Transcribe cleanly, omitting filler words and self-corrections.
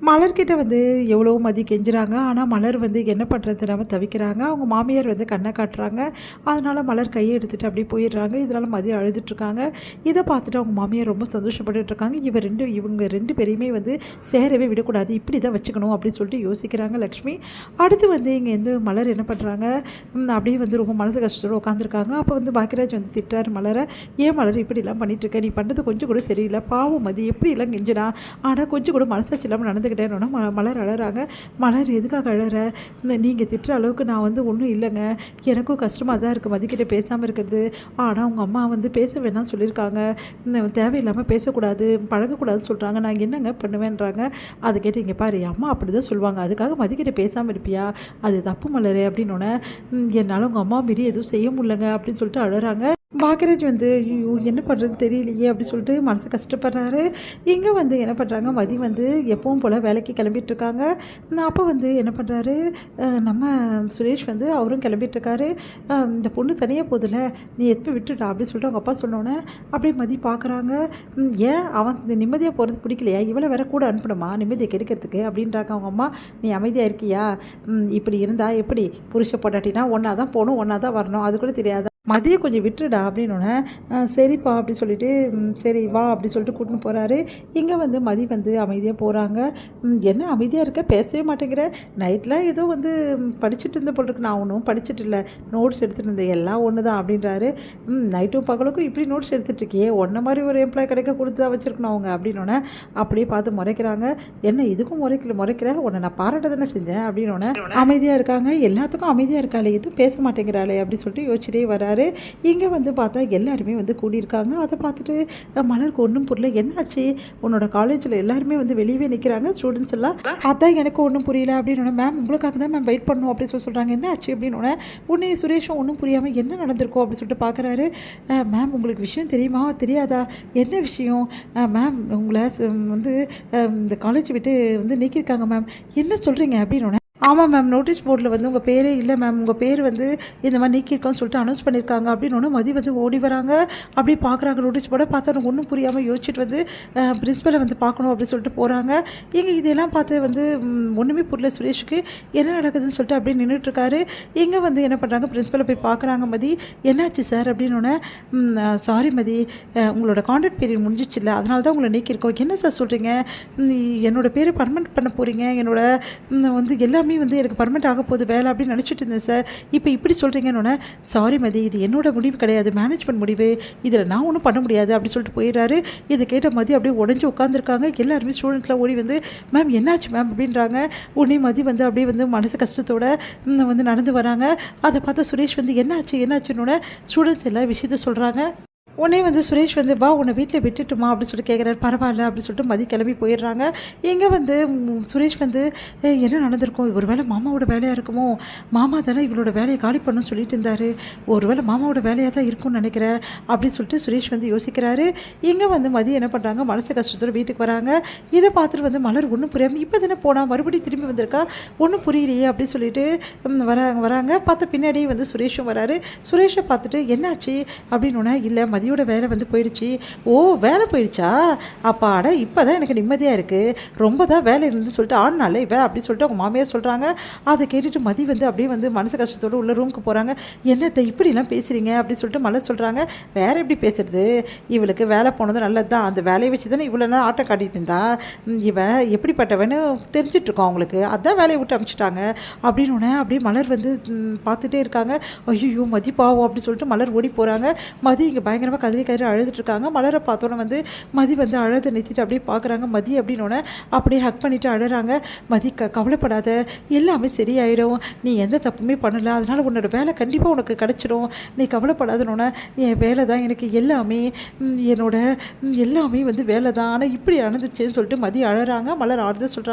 மலர்கிட்ட வந்து எவ்வளோ மதி கெஞ்சுறாங்க. ஆனால் மலர் வந்து என்ன பண்ணுறது தெரியாம தவிக்கிறாங்க. அவங்க மாமியார் வந்து கண்ணை காட்டுறாங்க. அதனால் மலர் கையை எடுத்துகிட்டு அப்படியே போயிடுறாங்க. இதனால் மதி அழுதுட்ருக்காங்க. இதை பார்த்துட்டு அவங்க மாமியார் ரொம்ப சந்தோஷப்பட்டுட்ருக்காங்க. இவங்க 2 பேரையுமே வந்து சேரவே விடக்கூடாது, இப்படி தான் வச்சுக்கணும் அப்படின்னு சொல்லிட்டு யோசிக்கிறாங்க லக்ஷ்மி. அடுத்து வந்து இங்கே வந்து மலர் என்ன பண்ணுறாங்க, அப்படியே வந்து ரொம்ப மனசு கஷ்டத்தோடு உட்காந்துருக்காங்க. அப்போ வந்து பாக்கியராஜ் வந்து திட்டார் மலரை. ஏன் மலர் இப்படிலாம் பண்ணிகிட்ருக்க, நீ பண்ணுறது கொஞ்சம் கூட சரியில்லை, பாவம் மதி எப்படிலாம் கெஞ்சினா, ஆனால் கொஞ்சம் கூட மனசாட்சி இல்லாமல் நடந்துக்கிட்டேன்னு மலர் அழறாங்க. மலர் எதுக்காக அழற, நீங்கள் திட்டுற அளவுக்கு நான் வந்து ஒன்றும் இல்லைங்க, எனக்கும் கஷ்டமாக தான் இருக்குது மதிக்கிட்ட பேசாமல் இருக்கிறது. ஆனால் உங்கள் அம்மா வந்து பேச வேணாம்னு சொல்லியிருக்காங்க, தேவையில்லாமல் பேசக்கூடாது பழகக்கூடாதுன்னு சொல்கிறாங்க, நான் என்னங்க பண்ணுவேன்றாங்க. அதை கேட்டு இங்கே பாரு, அம்மா அப்படி தான் சொல்லுவாங்க, அதுக்காக மதிக்கிட்ட பேசாமல் இருப்பியா, அது தப்பு மலர் அப்படின்னோடனே என்னால் உங்கள் அம்மா மீறி எதுவும் செய்ய முடியலங்க அப்படின்னு சொல்லிட்டு அழறாங்க. பாக்கியராஜ் வந்து ஐயோ என்ன பண்ணுறதுன்னு தெரியலையே அப்படி சொல்லிட்டு மனசு கஷ்டப்படுறாரு. இங்கே வந்து என்ன பண்ணுறாங்க, மதி வந்து எப்பவும் போல் வேலைக்கு கிளம்பிட்டுருக்காங்க. அப்போ வந்து என்ன பண்ணுறாரு, நம்ம சுரேஷ் வந்து அவரும் கிளம்பிட்டுருக்காரு. இந்த பொண்ணு தனியாக போதில்ல, நீ எப்போ விட்டுட்டா அப்படின்னு சொல்லிட்டு அவங்க அப்பா சொன்னோன்னே அப்படியே மதி பார்க்குறாங்க. ஏன் அவன் நிம்மதியாக போகிறது பிடிக்கலையா, இவளை வேற கூட அனுப்பணுமா நிம்மதியை கெடுக்கிறதுக்கு அப்படின்றாங்க அவங்க அம்மா. நீ அமைதியாக இருக்கியா, இப்படி இருந்தால் எப்படி, புருஷ பொண்டாட்டினா ஒன்றா தான் போகணும் ஒன்றா தான் வரணும், அது கூட தெரியாதா, மதியை கொஞ்சம் விட்டுடா அப்படின்னோடனே சரிப்பா அப்படி சொல்லிட்டு சரி வா அப்படி சொல்லிட்டு கூட்டின்னு போகிறாரு. இங்கே வந்து மதி வந்து அமைதியாக போகிறாங்க. என்ன அமைதியாக இருக்க, பேசவே மாட்டேங்கிற, நைட்லாம் ஏதோ வந்து படிச்சுட்டு இருந்த போல் இருக்கு, நான் ஒன்றும் படிச்சுட்டு இல்லை, நோட்ஸ் எடுத்துகிட்டு இருந்தேன், எல்லாம் ஒன்று தான் அப்படின்றாரு. நைட்டும் பகலுக்கும் இப்படி நோட்ஸ் எடுத்துகிட்ருக்கியே, ஒன்றை மாதிரி ஒரு எம்ப்ளாய் கிடைக்க கொடுத்து தான் வச்சுருக்கணும் அவங்க அப்படின்னோடனே அப்படியே பார்த்து முறைக்கிறாங்க. என்ன இதுக்கும் முறைக்கிற, உன்னை நான் பாராட்ட தானே செஞ்சேன் அப்படின்னோடனே அமைதியாக இருக்காங்க. எல்லாத்துக்கும் அமைதியாக இருக்காளே, எதுவும் பேச மாட்டேங்கிறாளே அப்படி சொல்லிட்டு யோசிச்சுட்டே வராரு. இங்கே வந்து பார்த்தா எல்லாருமே வந்து கூடியிருக்காங்க. அதை பார்த்துட்டு மலருக்கு ஒன்றும் புரியல, என்னாச்சு, உன்னோட காலேஜில் எல்லாருமே வந்து வெளியவே நிற்கிறாங்க ஸ்டூடெண்ட்ஸ் எல்லாம், அதான் எனக்கு ஒன்றும் புரியல அப்படின்னு. மேம் உங்களுக்காக தான் மேம் வெயிட் பண்ணணும் அப்படின்னு சொல்கிறாங்க. என்ன ஆச்சு அப்படின்னு உடனே சுரேஷும் ஒன்றும் புரியாமல் என்ன நடந்திருக்கோம் அப்படின்னு சொல்லிட்டு பார்க்குறாரு. மேம் உங்களுக்கு விஷயம் தெரியுமா தெரியாதா, என்ன விஷயம் மேம், உங்களை வந்து இந்த காலேஜ் விட்டு வந்து நீக்கியிருக்காங்க மேம், என்ன சொல்கிறீங்க அப்படின்னு. ஆமாம் மேம், நோட்டீஸ் போர்டில் வந்து உங்கள் பேரே இல்லை மேம், உங்கள் பேர் வந்து இந்த மாதிரி நீக்கியிருக்கோன்னு சொல்லிட்டு அனௌன்ஸ் பண்ணியிருக்காங்க அப்படின்னு. மதி வந்து ஓடி வராங்க. அப்படி பார்க்குறாங்க நோட்டீஸ் போர்டை. பார்த்தா ஒன்றும் புரியாமல் யோசிச்சுட்டு வந்து பிரின்ஸிபலை வந்து பார்க்கணும் அப்படின்னு சொல்லிட்டு போகிறாங்க. இங்கே இதெல்லாம் பார்த்து வந்து ஒன்றுமே புரியல சுரேஷுக்கு, என்ன நடக்குதுன்னு சொல்லிட்டு அப்படியே நின்றுட்டுருக்காரு. இங்கே வந்து என்ன பண்ணுறாங்க, பிரின்ஸிபலை போய் பார்க்குறாங்க. மதி என்னாச்சு சார் அப்படின்னோடனே சாரி மதி, உங்களோட கான்ட்ராக்ட் பீரியட் முடிஞ்சிச்சு இல்லை, அதனால தான் உங்களை நீக்கியிருக்கோம். என்ன சார் சொல்கிறீங்க, என்னோடய பேரை பர்மனெண்ட் பண்ண போகிறீங்க, என்னோட வந்து எல்லாமே வந்து எனக்கு பர்மனெண்ட் ஆக போகுது வேலை அப்படின்னு நினச்சிட்டு இருந்தேன் சார், இப்போ இப்படி சொல்கிறீங்கன்னு. சாரி மதி, இது என்னோட முடிவு கிடையாது, மேனேஜ்மெண்ட் முடிவு, இதில் நான் ஒன்றும் பண்ண முடியாது அப்படி சொல்லிட்டு போயிடுறாரு. இதை கேட்ட மதி அப்படியே உடஞ்சி உட்காந்துருக்காங்க. எல்லாருமே ஸ்டூடெண்ட்ஸ்லாம் ஓடி வந்து மேம் என்னாச்சு மேம் அப்படின்றாங்க. உடனே மதி வந்து அப்படியே வந்து மனசு கஷ்டத்தோடு வந்து நடந்து வராங்க. அதை பார்த்தா சுரேஷ் வந்து என்னாச்சுன்னு ஸ்டூடெண்ட்ஸ் எல்லா விஷயத்த சொல்கிறாங்க. உடனே வந்து சுரேஷ் வந்து வா உன்னை வீட்டில் விட்டுட்டுமா அப்படின்னு சொல்லிட்டு கேட்குறாரு. பரவாயில்ல அப்படின்னு சொல்லிட்டு மதி கிளம்பி போயிடுறாங்க. இங்கே வந்து சுரேஷ் வந்து என்ன நடந்திருக்கும், ஒரு வேளை மாமாவோட வேலையாக இருக்குமோ, மாமா தானே இவளோட வேலையை காலி பண்ணணும்னு சொல்லிட்டு இருந்தார், ஒரு வேளை மாமாவோட வேலையாக தான் இருக்கும்னு நினைக்கிறேன் அப்படின்னு சொல்லிட்டு சுரேஷ் வந்து யோசிக்கிறாரு. இங்கே வந்து மதி என்ன பண்ணுறாங்க, மனசு கஷ்டத்தோடு வீட்டுக்கு வராங்க. இதை பார்த்துட்டு வந்து மலர் ஒன்றும் புரியாமல் இப்போ தானே போனால் மறுபடியும் திரும்பி வந்திருக்கா, ஒன்றும் புரியலையே அப்படின்னு சொல்லிட்டு வராங்க. பார்த்து பின்னாடியே வந்து சுரேஷும் வராரு. சுரேஷை பார்த்துட்டு என்னாச்சு அப்படின்னு. இல்லை மதியோட வேலை வந்து போயிடுச்சு. ஓ வேலை போயிடுச்சா, அப்பாடா இப்போ தான் எனக்கு நிம்மதியாக இருக்குது, ரொம்ப தான் வேலை இருந்து சொல்லிட்டு ஆடினால இவ அப்படி சொல்லிட்டு அவங்க மாமியார் சொல்கிறாங்க. அதை கேட்டுட்டு மதி வந்து அப்படியே வந்து மனசு கஷ்டத்தோடு உள்ள ரூமுக்கு போகிறாங்க. என்னத்தை இப்படிலாம் பேசுகிறீங்க அப்படின்னு சொல்லிட்டு மலர் சொல்கிறாங்க. வேறு எப்படி பேசுறது, இவளுக்கு வேலை போனது நல்லது தான், அந்த வேலையை வச்சு தானே இவ்வளோ நேரம் ஆட்டம் காட்டிகிட்டு இருந்தா, இவ எப்படிப்பட்டவன்னு தெரிஞ்சிட்ருக்கோம் அவங்களுக்கு, அதான் வேலையை விட்டு அனுப்பிச்சிட்டாங்க அப்படின்னு. அப்படியே மலர் வந்து பார்த்துட்டே இருக்காங்க. ஐயோ மதி பாவம் அப்படின்னு சொல்லிட்டு மலர் ஓடி போகிறாங்க. மதி இங்கே பயங்கரமாக கதறி அழுதுட்டு இருக்காங்க. மலரை பார்த்தோன்னே வந்து மதி வந்து அழுத நிறுத்திட்டு அப்படியே பார்க்குறாங்க. மதி அப்படின்னோடனே அப்படியே ஹக் பண்ணிவிட்டு அழுறாங்க. மதி கவலைப்படாத, எல்லாமே சரியாயிடும், நீ எந்த தப்புமே பண்ணலை, அதனால் உன்னோட வேலை கண்டிப்பாக உனக்கு கிடச்சிடும், நீ கவலைப்படாதனோடனே என் வேலை தான் எனக்கு எல்லாமே, என்னோட எல்லாமே வந்து வேலை தான், ஆனால் இப்படி நடந்துச்சுன்னு சொல்லிட்டு மதி அழறாங்க. மலர் ஆறுதல் சொல்கிறாங்க.